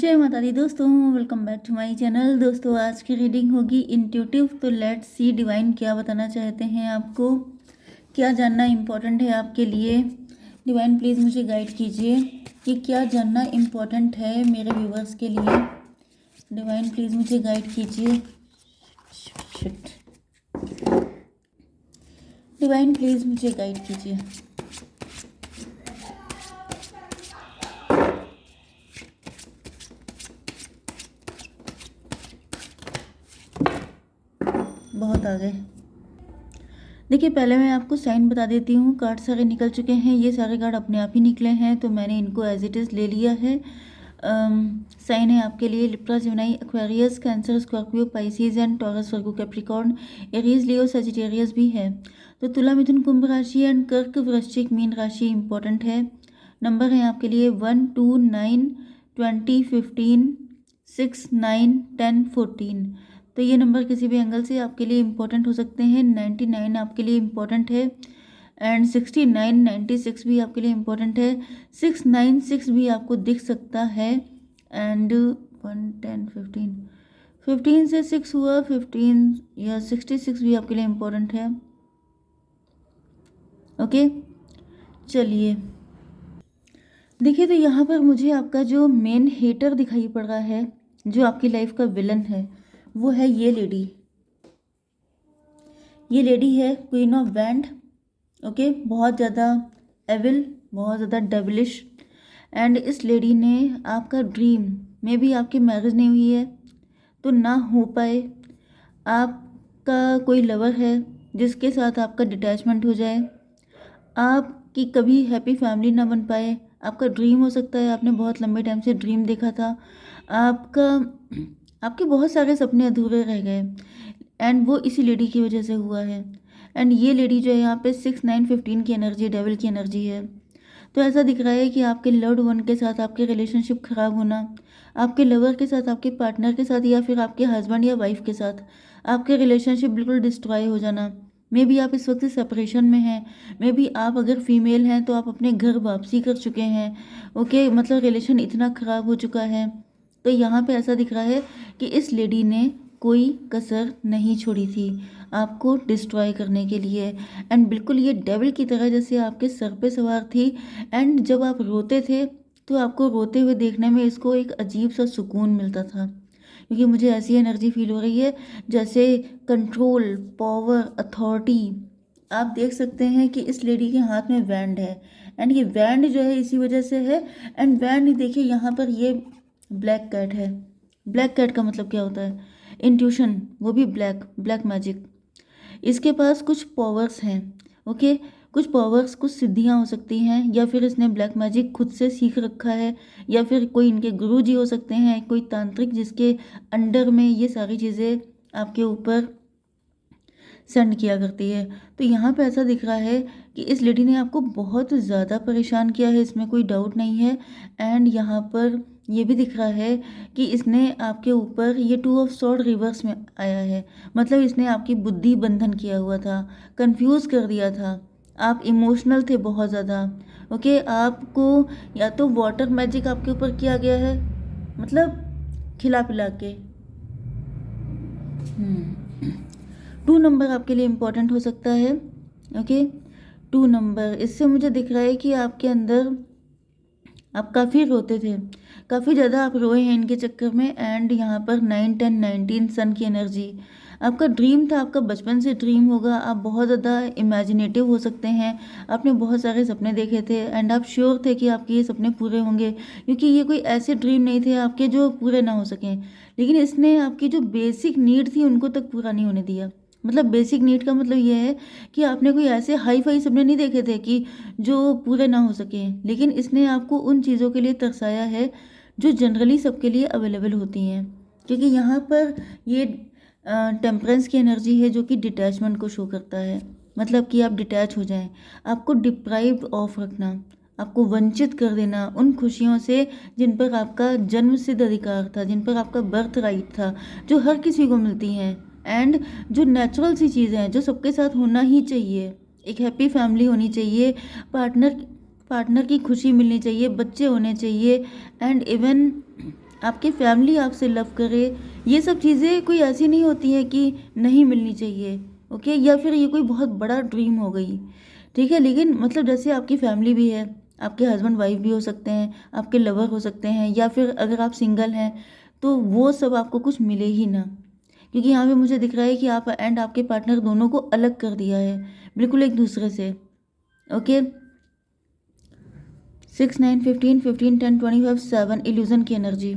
जय माता दी दोस्तों, welcome back to my channel. दोस्तों आज की रीडिंग होगी इंट्यूटिव। तो लेट्स सी डिवाइन क्या बताना चाहते हैं आपको, क्या जानना इम्पोर्टेंट है आपके लिए। डिवाइन प्लीज़ मुझे गाइड कीजिए कि क्या जानना इम्पोर्टेंट है मेरे व्यूवर्स के लिए। डिवाइन प्लीज़ मुझे गाइड कीजिए। शिट। डिवाइन प्लीज़ मुझे गाइड कीजिए। बहुत आ गए। देखिए पहले मैं आपको साइन बता देती हूँ। कार्ड सारे निकल चुके हैं, ये सारे कार्ड अपने आप ही निकले हैं तो मैंने इनको एज इट इज़ ले लिया है। साइन है आपके लिए Libra, Gemini, Aquarius, cancer, Scorpio, Pisces and taurus, Virgo, Capricorn, Aries, Leo, Sagittarius भी है। तो तुला, मिथुन, कुंभ राशि एंड कर्क, वृश्चिक, मीन राशि इंपॉर्टेंट है। नंबर है आपके लिए 1, 2, 9, 20, 15, 6, 9, 10, 14। तो ये नंबर किसी भी एंगल से आपके लिए इम्पोर्टेंट हो सकते हैं। 99 आपके लिए इम्पोर्टेंट है एंड 69, 96 भी आपके लिए इम्पोर्टेंट है। 696 भी आपको दिख सकता है एंड 1, 10, 15, 15 से 6 हुआ 15 या 66 भी आपके लिए इम्पोर्टेंट है। ओके चलिए देखिए, तो यहाँ पर मुझे आपका जो मेन हेटर दिखाई पड़ रहा है, जो आपकी लाइफ का विलन है, वो है ये लेडी। ये लेडी है क्वीन ऑफ वैंड। ओके, बहुत ज़्यादा एविल, बहुत ज़्यादा डेविलिश। एंड इस लेडी ने आपका ड्रीम में भी, आपकी मैरिज नहीं हुई है तो ना हो पाए, आपका कोई लवर है जिसके साथ आपका डिटैचमेंट हो जाए, आपकी कभी हैप्पी फैमिली ना बन पाए, आपका ड्रीम हो सकता है आपने बहुत लंबे टाइम से ड्रीम देखा था, आपके बहुत सारे सपने अधूरे रह गए एंड वो इसी लेडी की वजह से हुआ है। एंड ये लेडी जो है यहाँ पे 6, 9, 15 की एनर्जी, डेविल की एनर्जी है। तो ऐसा दिख रहा है कि आपके लव्ड वन के साथ आपके रिलेशनशिप खराब होना, आपके लवर के साथ, आपके पार्टनर के साथ, या फिर आपके हस्बैंड या वाइफ के साथ आपके रिलेशनशिप बिल्कुल डिस्ट्रॉय हो जाना। मे बी आप इस वक्त सेपरेशन में हैं, मे बी आप अगर फीमेल हैं तो आप अपने घर वापसी कर चुके हैं। ओके, मतलब रिलेशन इतना ख़राब हो चुका है। तो यहाँ पे ऐसा दिख रहा है कि इस लेडी ने कोई कसर नहीं छोड़ी थी आपको डिस्ट्रॉय करने के लिए। एंड बिल्कुल ये डेविल की तरह जैसे आपके सर पे सवार थी। एंड जब आप रोते थे तो आपको रोते हुए देखने में इसको एक अजीब सा सुकून मिलता था, क्योंकि मुझे ऐसी एनर्जी फील हो रही है जैसे कंट्रोल, पावर, अथॉरिटी। आप देख सकते हैं कि इस लेडी के हाथ में वैंड है एंड ये वैंड जो है इसी वजह से है। एंड वैंड देखिए यहाँ पर ये ब्लैक कैट है। ब्लैक कैट का मतलब क्या होता है? इंट्यूशन, वो भी ब्लैक, ब्लैक मैजिक। इसके पास कुछ पावर्स हैं। ओके, कुछ पावर्स, कुछ सिद्धियां हो सकती हैं, या फिर इसने ब्लैक मैजिक खुद से सीख रखा है, या फिर कोई इनके गुरु जी हो सकते हैं, कोई तांत्रिक जिसके अंडर में ये सारी चीज़ें आपके ऊपर सेंड किया करती है। तो यहाँ पे ऐसा दिख रहा है कि इस लेडी ने आपको बहुत ज़्यादा परेशान किया है, इसमें कोई डाउट नहीं है। एंड यहाँ पर ये भी दिख रहा है कि इसने आपके ऊपर, ये 2 ऑफ स्वॉर्ड रिवर्स में आया है, मतलब इसने आपकी बुद्धि बंधन किया हुआ था, कंफ्यूज कर दिया था। आप इमोशनल थे बहुत ज़्यादा। ओके, आपको या तो वाटर मैजिक आपके ऊपर किया गया है, मतलब खिला पिला के। 2 नंबर आपके लिए इम्पोर्टेंट हो सकता है। ओके, 2 नंबर, इससे मुझे दिख रहा है कि आपके अंदर, आप काफ़ी रोते थे, काफ़ी ज़्यादा आप रोए हैं इनके चक्कर में। एंड यहाँ पर 9, 10, 19 सन की एनर्जी, आपका ड्रीम था, आपका बचपन से ड्रीम होगा, आप बहुत ज़्यादा इमेजिनेटिव हो सकते हैं, आपने बहुत सारे सपने देखे थे एंड आप श्योर थे कि आपके ये सपने पूरे होंगे, क्योंकि ये कोई ऐसे ड्रीम नहीं थे आपके जो पूरे ना हो सकें। लेकिन इसने आपकी जो बेसिक नीड थी उनको तक पूरा नहीं होने दिया। मतलब बेसिक नीड का मतलब ये है कि आपने कोई ऐसे हाई फाई सपने नहीं देखे थे कि जो पूरे ना हो सके, लेकिन इसने आपको उन चीज़ों के लिए तरसाया है जो जनरली सबके लिए अवेलेबल होती हैं। क्योंकि यहाँ पर ये टेम्परेंस की एनर्जी है जो कि डिटैचमेंट को शो करता है, मतलब कि आप डिटैच हो जाएं, आपको डिप्राइव्ड ऑफ रखना, आपको वंचित कर देना उन खुशियों से जिन पर आपका जन्म सिद्ध अधिकार था, जिन पर आपका बर्थ राइट था, जो हर किसी को मिलती हैं एंड जो नेचुरल सी चीज़ें हैं, जो सबके साथ होना ही चाहिए। एक हैप्पी फैमिली होनी चाहिए, पार्टनर की खुशी मिलनी चाहिए, बच्चे होने चाहिए एंड इवन आपकी फैमिली आपसे लव करे, ये सब चीज़ें कोई ऐसी नहीं होती हैं कि नहीं मिलनी चाहिए, ओके, या फिर ये कोई बहुत बड़ा ड्रीम हो गई, ठीक है। लेकिन मतलब जैसे आपकी फैमिली भी है, आपके हस्बैंड वाइफ भी हो सकते हैं, आपके लवर हो सकते हैं, या फिर अगर आप सिंगल हैं तो वो सब आपको कुछ मिले ही ना, क्योंकि यहाँ पे मुझे दिख रहा है कि आप एंड आपके पार्टनर दोनों को अलग कर दिया है बिल्कुल एक दूसरे से, ओके। 6 9 15 15 10 25 7 इल्यूज़न की एनर्जी।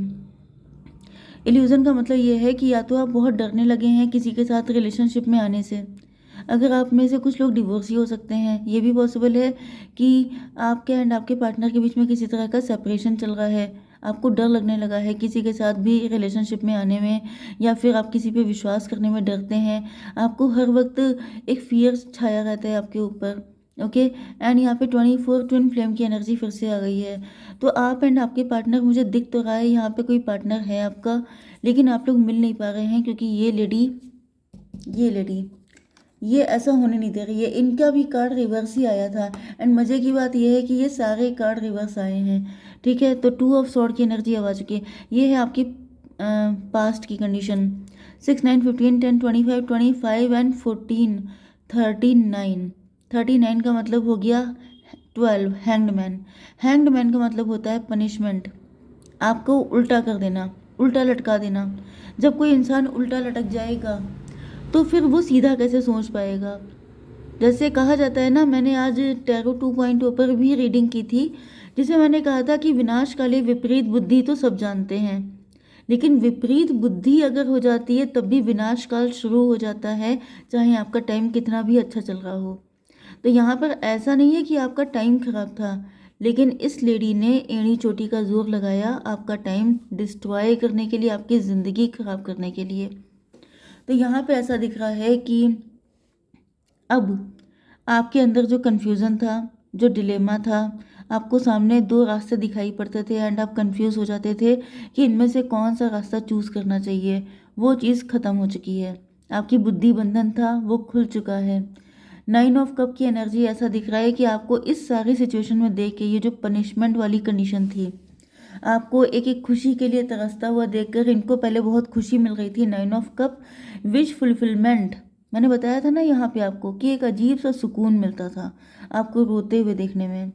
इल्यूज़न का मतलब ये है कि या तो आप बहुत डरने लगे हैं किसी के साथ रिलेशनशिप में आने से, अगर आप में से कुछ लोग डिवोर्सी हो सकते हैं, ये भी पॉसिबल है कि आपके एंड आपके पार्टनर के बीच में किसी तरह का सेपरेशन चल रहा है, आपको डर लगने लगा है किसी के साथ भी रिलेशनशिप में आने में, या फिर आप किसी पे विश्वास करने में डरते हैं, आपको हर वक्त एक फियर छाया रहता है आपके ऊपर, ओके। एंड यहाँ पे 24 ट्विन फ्लेम की एनर्जी फिर से आ गई है। तो आप एंड आपके पार्टनर, मुझे दिख तो रहा है यहाँ पे कोई पार्टनर है आपका, लेकिन आप लोग मिल नहीं पा रहे हैं क्योंकि ये लेडी ये ऐसा होने नहीं दे रही है। इनका भी कार्ड रिवर्स ही आया था, एंड मज़े की बात यह है कि ये सारे कार्ड रिवर्स आए हैं, ठीक है। तो 2 ऑफ सॉर्ड की एनर्जी आ चुकी है। ये है आपकी पास्ट की कंडीशन। 6 9 15 10 25 25 एंड 14 39। 39 का मतलब हो गया 12, हैंग्ड मैन का मतलब होता है पनिशमेंट, आपको उल्टा कर देना, उल्टा लटका देना। जब कोई इंसान उल्टा लटक जाएगा तो फिर वो सीधा कैसे सोच पाएगा। जैसे कहा जाता है ना, मैंने आज टैरो 2.0 पर भी रीडिंग की थी, जिसे मैंने कहा था कि विनाशकाली विपरीत बुद्धि तो सब जानते हैं, लेकिन विपरीत बुद्धि अगर हो जाती है तब भी विनाशकाल शुरू हो जाता है, चाहे आपका टाइम कितना भी अच्छा चल रहा हो। तो यहाँ पर ऐसा नहीं है कि आपका टाइम खराब था, लेकिन इस लेडी ने एड़ी चोटी का जोर लगाया आपका टाइम डिस्ट्रॉय करने के लिए, आपकी ज़िंदगी खराब करने के लिए। तो यहाँ पे ऐसा दिख रहा है कि अब आपके अंदर जो कन्फ्यूज़न था, जो डिलेमा था, आपको सामने दो रास्ते दिखाई पड़ते थे एंड आप कंफ्यूज हो जाते थे कि इनमें से कौन सा रास्ता चूज़ करना चाहिए, वो चीज़ ख़त्म हो चुकी है। आपकी बुद्धि बंधन था वो खुल चुका है। 9 ऑफ कप की एनर्जी ऐसा दिख रहा है कि आपको इस सारी सिचुएशन में देख के, ये जो पनिशमेंट वाली कंडीशन थी, आपको एक एक खुशी के लिए तरसता हुआ देखकर, इनको पहले बहुत खुशी मिल रही थी 9 ऑफ कप, विश फुलफिलमेंट, मैंने बताया था ना यहाँ पे आपको कि एक अजीब सा सुकून मिलता था आपको रोते हुए देखने में।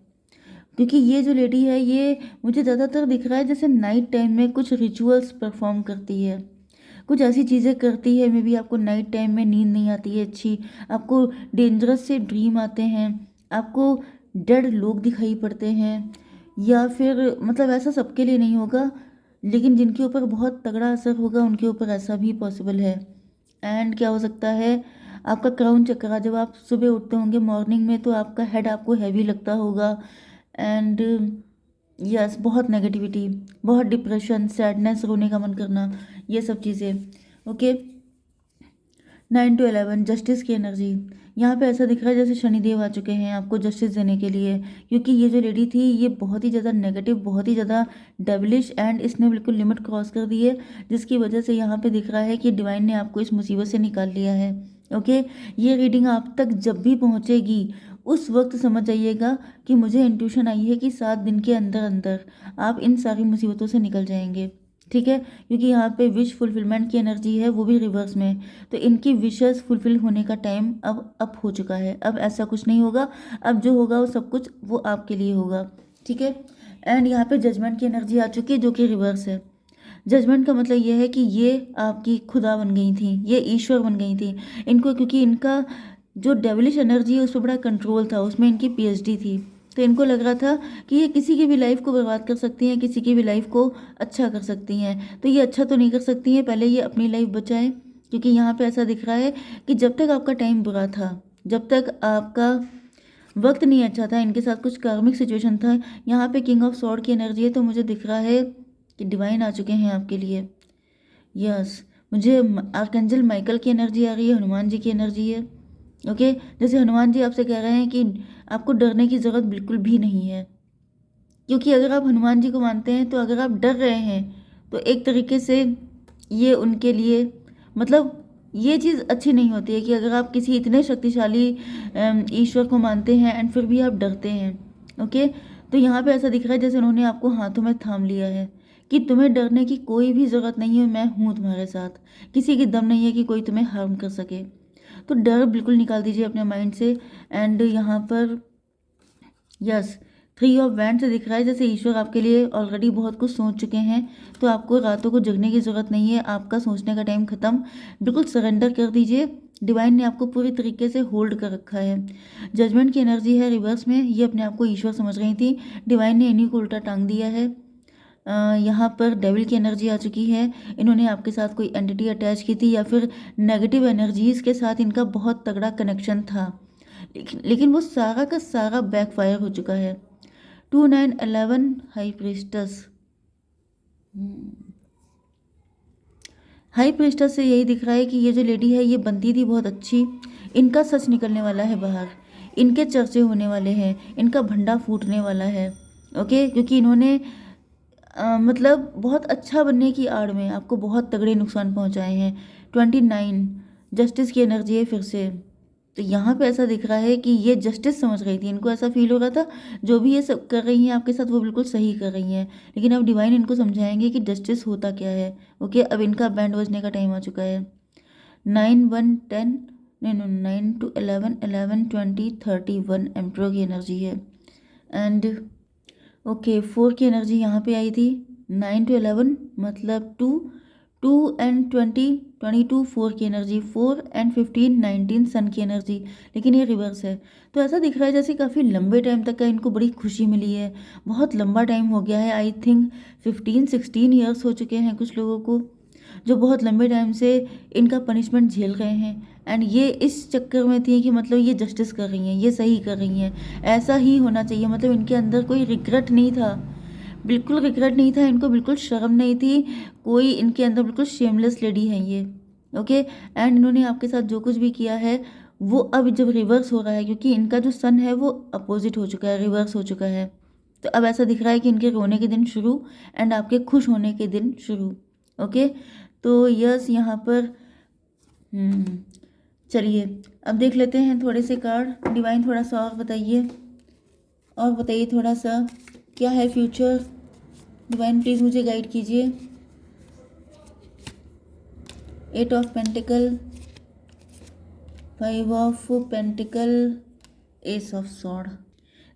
क्योंकि ये जो लेडी है, ये मुझे ज़्यादातर दिख रहा है जैसे नाइट टाइम में कुछ रिचुअल्स परफॉर्म करती है, कुछ ऐसी चीज़ें करती है। मे बी आपको नाइट टाइम में नींद नहीं आती है अच्छी, आपको डेंजरस से ड्रीम आते हैं, आपको डेड लोग दिखाई पड़ते हैं, या फिर मतलब ऐसा सबके लिए नहीं होगा, लेकिन जिनके ऊपर बहुत तगड़ा असर होगा उनके ऊपर ऐसा भी पॉसिबल है। एंड क्या हो सकता है, आपका क्राउन चक्रा, जब आप सुबह उठते होंगे मॉर्निंग में तो आपका हेड आपको हैवी लगता होगा, एंड यस, बहुत नेगेटिविटी, बहुत डिप्रेशन, सैडनेस, रोने का मन करना, ये सब चीज़ें, ओके। 9 to 11 जस्टिस की एनर्जी। यहाँ पे ऐसा दिख रहा है जैसे शनिदेव आ चुके हैं आपको जस्टिस देने के लिए, क्योंकि ये जो लेडी थी ये बहुत ही ज़्यादा नेगेटिव, बहुत ही ज़्यादा डेविलिश, एंड इसने बिल्कुल लिमिट क्रॉस कर दी है, जिसकी वजह से यहाँ पे दिख रहा है कि डिवाइन ने आपको इस मुसीबत से निकाल लिया है, ओके। ये रीडिंग आप तक जब भी पहुँचेगी उस वक्त समझ जाइएगा कि मुझे इंट्यूशन आई है कि 7 दिन के अंदर अंदर आप इन सारी मुसीबतों से निकल जाएंगे, ठीक है। क्योंकि यहाँ पे विश फुलफिलमेंट की एनर्जी है, वो भी रिवर्स में, तो इनकी विशेस फुलफिल होने का टाइम अब अप हो चुका है। अब ऐसा कुछ नहीं होगा, अब जो होगा वो सब कुछ वो आपके लिए होगा, ठीक है। एंड यहाँ पे जजमेंट की एनर्जी आ चुकी है जो कि रिवर्स है। जजमेंट का मतलब ये है कि ये आपकी खुदा बन गई थी, ये ईश्वर बन गई थी इनको, क्योंकि इनका जो डेविलिश एनर्जी है उस पर बड़ा कंट्रोल था, उसमें इनकी पीएचडी थी। तो इनको लग रहा था कि ये किसी की भी लाइफ को बर्बाद कर सकती हैं, किसी की भी लाइफ को अच्छा कर सकती हैं। तो ये अच्छा तो नहीं कर सकती हैं, पहले ये अपनी लाइफ बचाएं, क्योंकि यहाँ पे ऐसा दिख रहा है कि जब तक आपका टाइम बुरा था, जब तक आपका वक्त नहीं अच्छा था, इनके साथ कुछ कार्मिक सिचुएशन था। यहाँ पे किंग ऑफ सॉर्ड की एनर्जी है, तो मुझे दिख रहा है कि डिवाइन आ चुके हैं आपके लिए। यस, मुझे आर्कएंजल माइकल की एनर्जी आ रही है, हनुमान जी की एनर्जी है, ओके। जैसे हनुमान जी आपसे कह रहे हैं कि आपको डरने की ज़रूरत बिल्कुल भी नहीं है, क्योंकि अगर आप हनुमान जी को मानते हैं तो अगर आप डर रहे हैं तो एक तरीके से ये उनके लिए, मतलब ये चीज़ अच्छी नहीं होती है कि अगर आप किसी इतने शक्तिशाली ईश्वर को मानते हैं एंड फिर भी आप डरते हैं, ओके। तो यहाँ पे ऐसा दिख रहा है जैसे उन्होंने आपको हाथों में थाम लिया है कि तुम्हें डरने की कोई भी ज़रूरत नहीं है, मैं हूँ तुम्हारे साथ, किसी की दम नहीं है कि कोई तुम्हें हार्म कर सके। तो डर बिल्कुल निकाल दीजिए अपने माइंड से। एंड यहाँ पर यस, 3 ऑफ वैंड से दिख रहा है जैसे ईश्वर आपके लिए ऑलरेडी बहुत कुछ सोच चुके हैं, तो आपको रातों को जगने की ज़रूरत नहीं है, आपका सोचने का टाइम ख़त्म। बिल्कुल सरेंडर कर दीजिए, डिवाइन ने आपको पूरी तरीके से होल्ड कर रखा है। जजमेंट की एनर्जी है रिवर्स में, ये अपने आप को ईश्वर समझ रही थी, डिवाइन ने इन्हीं को उल्टा टांग दिया है। यहाँ पर डेविल की एनर्जी आ चुकी है, इन्होंने आपके साथ कोई एंटिटी अटैच की थी या फिर नेगेटिव एनर्जीज के साथ इनका बहुत तगड़ा कनेक्शन था, लेकिन वो सारा का सारा बैकफायर हो चुका है। 2 9 11 हाई प्रीस्टस। हाई प्रीस्टस से यही दिख रहा है कि ये जो लेडी है ये बनती थी बहुत अच्छी, इनका सच निकलने वाला है बाहर, इनके चर्चे होने वाले हैं, इनका भंडा फूटने वाला है। ओके, क्योंकि इन्होंने मतलब बहुत अच्छा बनने की आड़ में आपको बहुत तगड़े नुकसान पहुंचाए हैं। 29 जस्टिस की एनर्जी है फिर से, तो यहाँ पे ऐसा दिख रहा है कि ये जस्टिस समझ रही थी, इनको ऐसा फील हो रहा था जो भी ये सब कर रही हैं आपके साथ वो बिल्कुल सही कर रही हैं, लेकिन अब डिवाइन इनको समझाएंगे कि जस्टिस होता क्या है। ओके, अब इनका बैंड बजने का टाइम आ चुका है। 9 1 10 नहीं नो 9 to 11 11 20 31 एम्प्रो की एनर्जी है। एंड ओके, 4 की एनर्जी यहाँ पे आई थी। 9 to 11 मतलब 2 2 and 20 22 4 की एनर्जी, 4 and 15 19 सन की एनर्जी, लेकिन ये रिवर्स है। तो ऐसा दिख रहा है जैसे काफ़ी लंबे टाइम तक का इनको बड़ी खुशी मिली है, बहुत लंबा टाइम हो गया है, आई थिंक 15-16 ईयर्स हो चुके हैं कुछ लोगों को, जो बहुत लंबे टाइम से इनका पनिशमेंट झेल रहे हैं। एंड ये इस चक्कर में थी कि मतलब ये जस्टिस कर रही हैं, ये सही कर रही हैं, ऐसा ही होना चाहिए, मतलब इनके अंदर कोई रिग्रेट नहीं था, बिल्कुल रिग्रेट नहीं था, इनको बिल्कुल शर्म नहीं थी कोई, इनके अंदर बिल्कुल शेमलेस लेडी है ये। ओके, एंड इन्होंने आपके साथ जो कुछ भी किया है वो अब जब रिवर्स हो रहा है, क्योंकि इनका जो सन है वो अपोजिट हो चुका है, रिवर्स हो चुका है, तो अब ऐसा दिख रहा है कि इनके रोने के दिन शुरू एंड आपके खुश होने के दिन शुरू। ओके, तो यस यहाँ पर चलिए अब देख लेते हैं थोड़े से कार्ड। डिवाइन थोड़ा सा और बताइए, और बताइए थोड़ा सा क्या है फ्यूचर। डिवाइन प्लीज़ मुझे गाइड कीजिए। 8 of pentacle, 5 of pentacle, S of sword.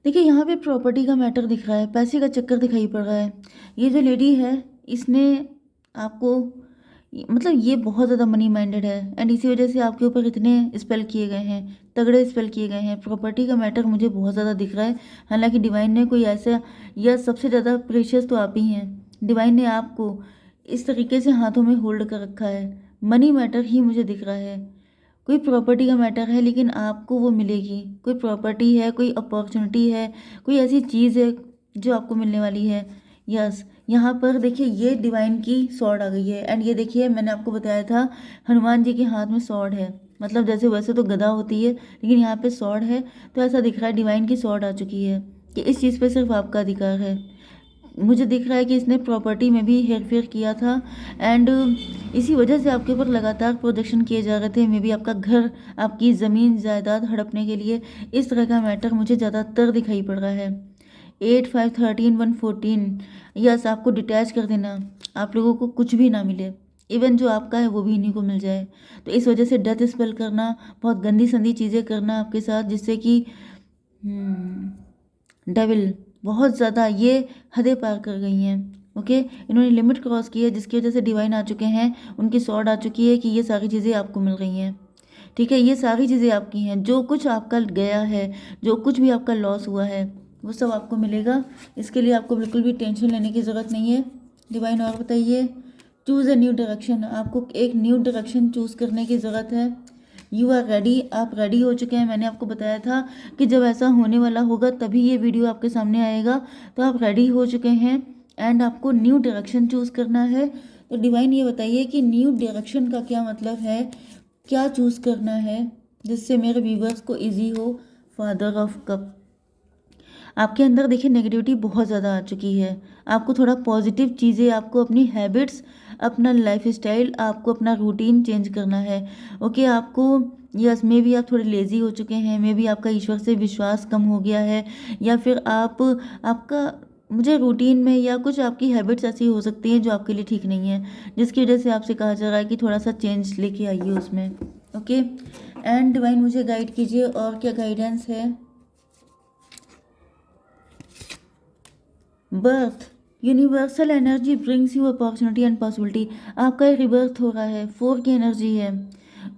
देखिए यहाँ पे प्रॉपर्टी का मैटर दिख रहा है, पैसे का चक्कर दिखाई पड़ रहा है। ये जो लेडी है इसने आपको मतलब ये बहुत ज़्यादा मनी माइंडेड है, एंड इसी वजह से आपके ऊपर इतने स्पेल किए गए हैं, तगड़े स्पेल किए गए हैं। प्रॉपर्टी का मैटर मुझे बहुत ज़्यादा दिख रहा है, हालांकि डिवाइन ने कोई ऐसा, या सबसे ज़्यादा प्रेशियस तो आप ही हैं, डिवाइन ने आपको इस तरीके से हाथों में होल्ड कर रखा है। मनी मैटर ही मुझे दिख रहा है, कोई प्रॉपर्टी का मैटर है, लेकिन आपको वो मिलेगी, कोई प्रॉपर्टी है, कोई अपॉर्चुनिटी है, कोई ऐसी चीज़ है जो आपको मिलने वाली है। यस, यहाँ पर देखिए ये डिवाइन की सॉर्ड आ गई है, एंड ये देखिए मैंने आपको बताया था हनुमान जी के हाथ में सॉर्ड है, मतलब जैसे वैसे तो गदा होती है लेकिन यहाँ पे सॉर्ड है, तो ऐसा दिख रहा है डिवाइन की सॉर्ड आ चुकी है कि इस चीज़ पे सिर्फ आपका अधिकार है। मुझे दिख रहा है कि इसने प्रॉपर्टी में भी हेरफेर किया था, एंड इसी वजह से आपके ऊपर लगातार प्रोजेक्शन किए जा रहे थे, मे बी आपका घर, आपकी ज़मीन जायदाद हड़पने के लिए, इस तरह का मैटर मुझे ज़्यादातर दिखाई पड़ रहा है। 8 5 13 1 14, यस, आपको डिटैच कर देना, आप लोगों को कुछ भी ना मिले, इवन जो आपका है वो भी इन्हीं को मिल जाए, तो इस वजह से डेथ स्पेल करना, बहुत गंदी संदी चीज़ें करना आपके साथ, जिससे कि डेविल बहुत ज़्यादा ये हदें पार कर गई हैं। ओके, इन्होंने लिमिट क्रॉस की है, जिसकी वजह से डिवाइन आ चुके हैं, उनकी सॉर्ड आ चुकी है कि ये सारी चीज़ें आपको मिल रही हैं। ठीक है, ये सारी चीज़ें आपकी हैं, जो कुछ आपका गया है, जो कुछ भी आपका लॉस हुआ है वो सब आपको मिलेगा, इसके लिए आपको बिल्कुल भी टेंशन लेने की ज़रूरत नहीं है। डिवाइन और बताइए। चूज़ अ न्यू डायरेक्शन, आपको एक न्यू डायरेक्शन चूज़ करने की ज़रूरत है। यू आर रेडी, आप रेडी हो चुके हैं। मैंने आपको बताया था कि जब ऐसा होने वाला होगा तभी ये वीडियो आपके सामने आएगा, तो आप रेडी हो चुके हैं एंड आपको न्यू डायरेक्शन चूज़ करना है। तो डिवाइन ये बताइए कि न्यू डायरेक्शन का क्या मतलब है, क्या चूज़ करना है जिससे मेरे व्यूवर्स को ईजी हो। फादर ऑफ कप, आपके अंदर देखिए नेगेटिविटी बहुत ज़्यादा आ चुकी है, आपको थोड़ा पॉजिटिव चीज़ें, आपको अपनी हैबिट्स, अपना लाइफस्टाइल, आपको अपना रूटीन चेंज करना है। ओके, आपको यस, मे बी आप थोड़े लेज़ी हो चुके हैं, मे बी आपका ईश्वर से विश्वास कम हो गया है, या फिर आपका मुझे रूटीन में या कुछ आपकी हैबिट्स ऐसी हो सकती हैं जो आपके लिए ठीक नहीं है, जिसकी वजह से आपसे कहा जा रहा है कि थोड़ा सा चेंज लेके आइए उसमें। ओके, एंड डिवाइन मुझे गाइड कीजिए और क्या गाइडेंस है। Birth, universal energy brings you opportunity and possibility. आपका रिबर्थ हो रहा है, 4 की एनर्जी है।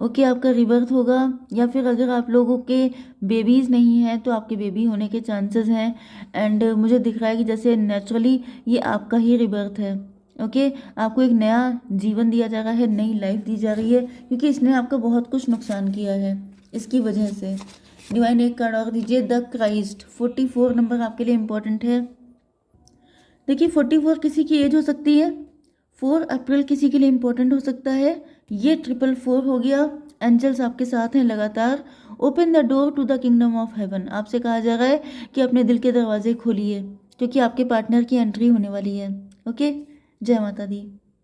ओके, आपका रिबर्थ होगा, या फिर अगर आप लोगों के बेबीज़ नहीं हैं तो आपके बेबी होने के चांसेस हैं। एंड मुझे दिख रहा है कि जैसे नेचुरली ये आपका ही रिबर्थ है। ओके, आपको एक नया जीवन दिया जा रहा है, नई लाइफ दी जा रही है, क्योंकि इसने आपका बहुत कुछ नुकसान किया है इसकी वजह से। डिवाइन एक कार्ड और दीजिए, द क्राइस्ट। 44 नंबर आपके लिए इम्पोर्टेंट है। देखिए 44 किसी की एज हो सकती है, 4 अप्रैल किसी के लिए इम्पोर्टेंट हो सकता है। ये 444 हो गया। एंजल्स आपके साथ हैं लगातार। Open the door to the kingdom of heaven. आपसे कहा जा रहा है कि अपने दिल के दरवाजे खोलिए, क्योंकि आपके पार्टनर की एंट्री होने वाली है। ओके, जय माता दी।